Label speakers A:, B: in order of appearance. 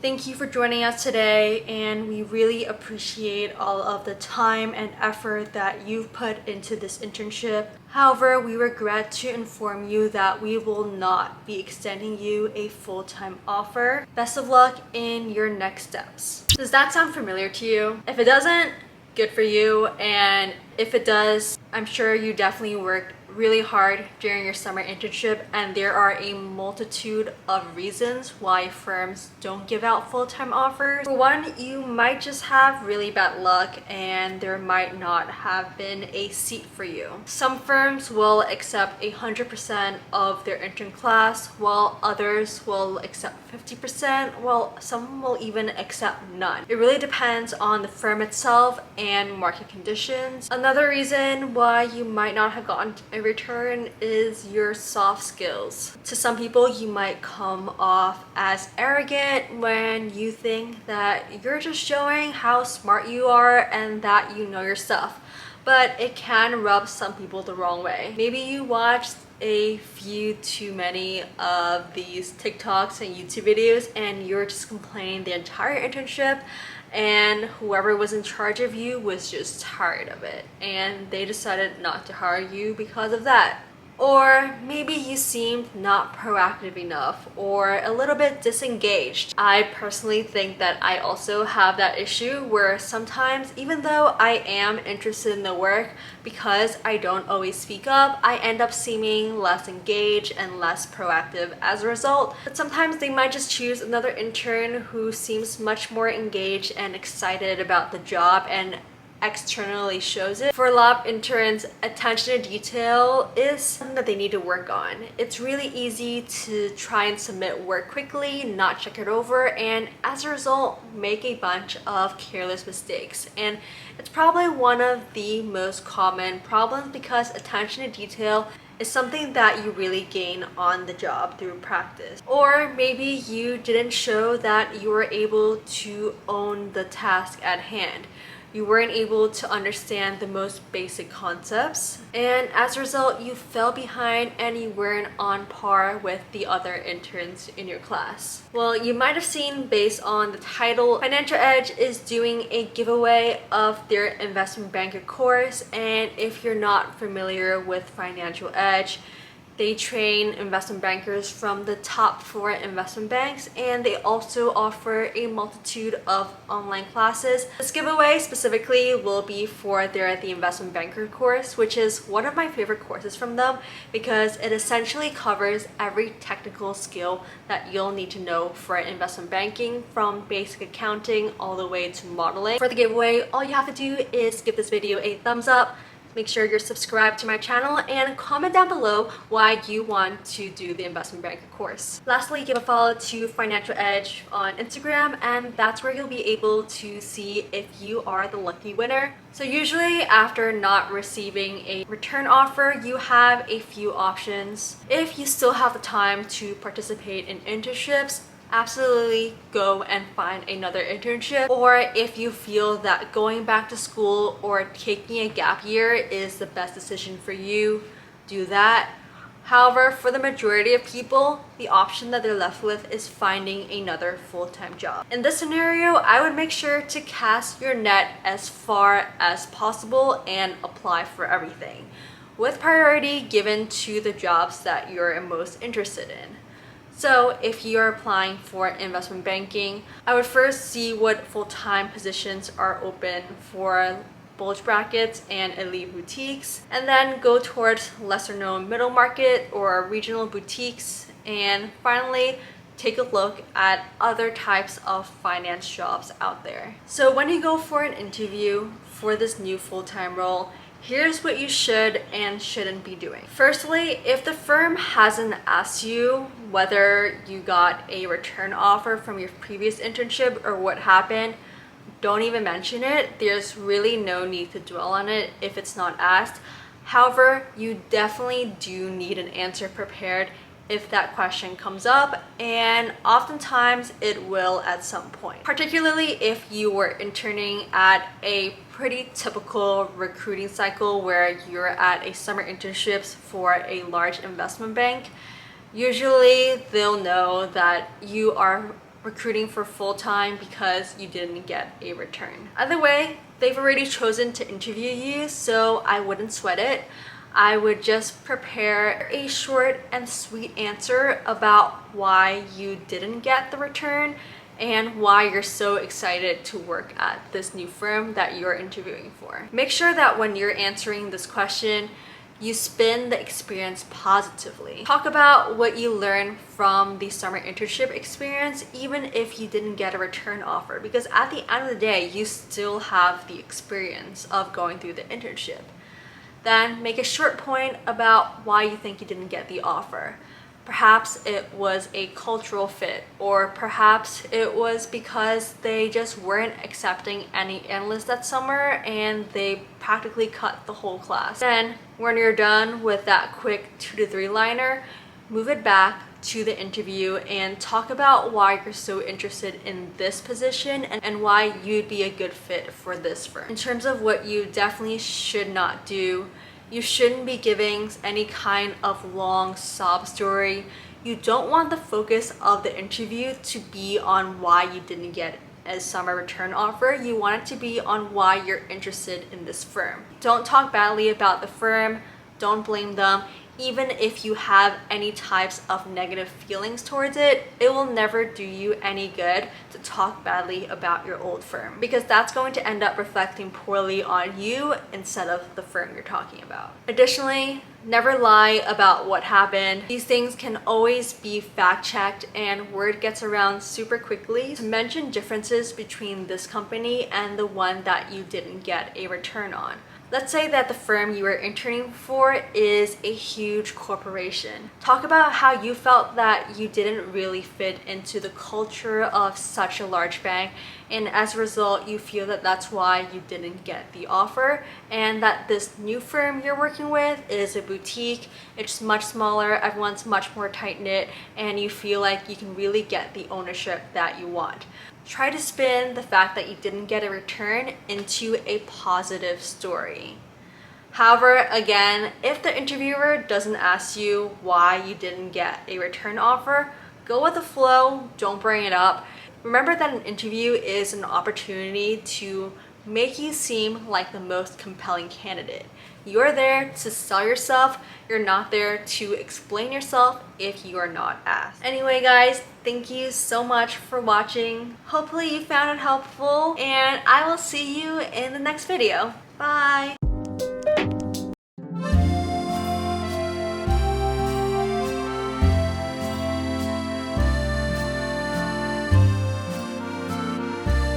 A: Thank you for joining us today, and we really appreciate all of the time and effort that you've put into this internship. However, we regret to inform you that we will not be extending you a full-time offer. Best of luck in your next steps. Does that sound familiar to you? If it doesn't, good for you, and if it does, I'm sure you definitely worked really hard during your summer internship, and there are a multitude of reasons why firms don't give out full-time offers. For one, you might just have really bad luck and there might not have been a seat for you. Some firms will accept 100% of their intern class, while others will accept 50%, while some will even accept none. It really depends on the firm itself and market conditions. Another reason why you might not have gotten a return is your soft skills. To some people, you might come off as arrogant when you think that you're just showing how smart you are and that you know your stuff. But it can rub some people the wrong way. Maybe you watched a few too many of these TikToks and YouTube videos and you're just complaining the entire internship, and whoever was in charge of you was just tired of it and they decided not to hire you because of that. Or maybe you seemed not proactive enough or a little bit disengaged. I personally think that I also have that issue where sometimes, even though I am interested in the work, because I don't always speak up, I end up seeming less engaged and less proactive as a result. But sometimes they might just choose another intern who seems much more engaged and excited about the job and externally shows it. For a lot of interns, attention to detail is something that they need to work on. It's really easy to try and submit work quickly, not check it over, and as a result make a bunch of careless mistakes. And it's probably one of the most common problems because attention to detail is something that you really gain on the job through practice. Or maybe you didn't show that you were able to own the task at hand. You weren't able to understand the most basic concepts, and as a result you fell behind and you weren't on par with the other interns in your class. Well, you might have seen based on the title, Financial Edge is doing a giveaway of their investment banker course, and if you're not familiar with Financial Edge, they train investment bankers from the top 4 investment banks, and they also offer a multitude of online classes. This giveaway specifically will be for the investment banker course, which is one of my favorite courses from them because it essentially covers every technical skill that you'll need to know for investment banking, from basic accounting all the way to modeling. For the giveaway, all you have to do is give this video a thumbs up, make sure you're subscribed to my channel, and comment down below why you want to do the investment banker course. Lastly, give a follow to Financial Edge on Instagram, and that's where you'll be able to see if you are the lucky winner. So usually after not receiving a return offer, you have a few options. If you still have the time to participate in internships, absolutely go and find another internship. Or if you feel that going back to school or taking a gap year is the best decision for you, do that. However, for the majority of people, the option that they're left with is finding another full-time job. In this scenario, I would make sure to cast your net as far as possible and apply for everything, with priority given to the jobs that you're most interested in. So if you're applying for investment banking, I would first see what full-time positions are open for bulge brackets and elite boutiques, and then go towards lesser known middle market or regional boutiques, and finally take a look at other types of finance jobs out there. So when you go for an interview for this new full-time role, here's what you should and shouldn't be doing. Firstly, if the firm hasn't asked you whether you got a return offer from your previous internship or what happened, don't even mention it. There's really no need to dwell on it if it's not asked. However, you definitely do need an answer prepared if that question comes up, and oftentimes it will at some point. Particularly if you were interning at a pretty typical recruiting cycle where you're at a summer internships for a large investment bank, usually they'll know that you are recruiting for full-time because you didn't get a return. Either way, they've already chosen to interview you, so I wouldn't sweat it. I would just prepare a short and sweet answer about why you didn't get the return and why you're so excited to work at this new firm that you're interviewing for. Make sure that when you're answering this question, you spin the experience positively. Talk about what you learned from the summer internship experience, even if you didn't get a return offer, because at the end of the day, you still have the experience of going through the internship. Then make a short point about why you think you didn't get the offer. Perhaps it was a cultural fit, or perhaps it was because they just weren't accepting any analysts that summer and they practically cut the whole class. Then when you're done with that quick 2 to 3 liner, move it back to the interview and talk about why you're so interested in this position and why you'd be a good fit for this firm. In terms of what you definitely should not do, you shouldn't be giving any kind of long sob story. You don't want the focus of the interview to be on why you didn't get a summer return offer. You want it to be on why you're interested in this firm. Don't talk badly about the firm. Don't blame them. Even if you have any types of negative feelings towards it, it will never do you any good to talk badly about your old firm, because that's going to end up reflecting poorly on you instead of the firm you're talking about. Additionally, never lie about what happened. These things can always be fact-checked and word gets around super quickly. To mention differences between this company and the one that you didn't get a return on. Let's say that the firm you were interning for is a huge corporation. Talk about how you felt that you didn't really fit into the culture of such a large bank, and as a result you feel that that's why you didn't get the offer, and that this new firm you're working with is a boutique. It's much smaller, everyone's much more tight-knit, and you feel like you can really get the ownership that you want. Try to spin the fact that you didn't get a return into a positive story. However, again, if the interviewer doesn't ask you why you didn't get a return offer, go with the flow, don't bring it up. Remember that an interview is an opportunity to make you seem like the most compelling candidate. You're there to sell yourself. You're not there to explain yourself if you are not asked. Anyway, guys, thank you so much for watching. Hopefully you found it helpful, and I will see you in the next video. Bye!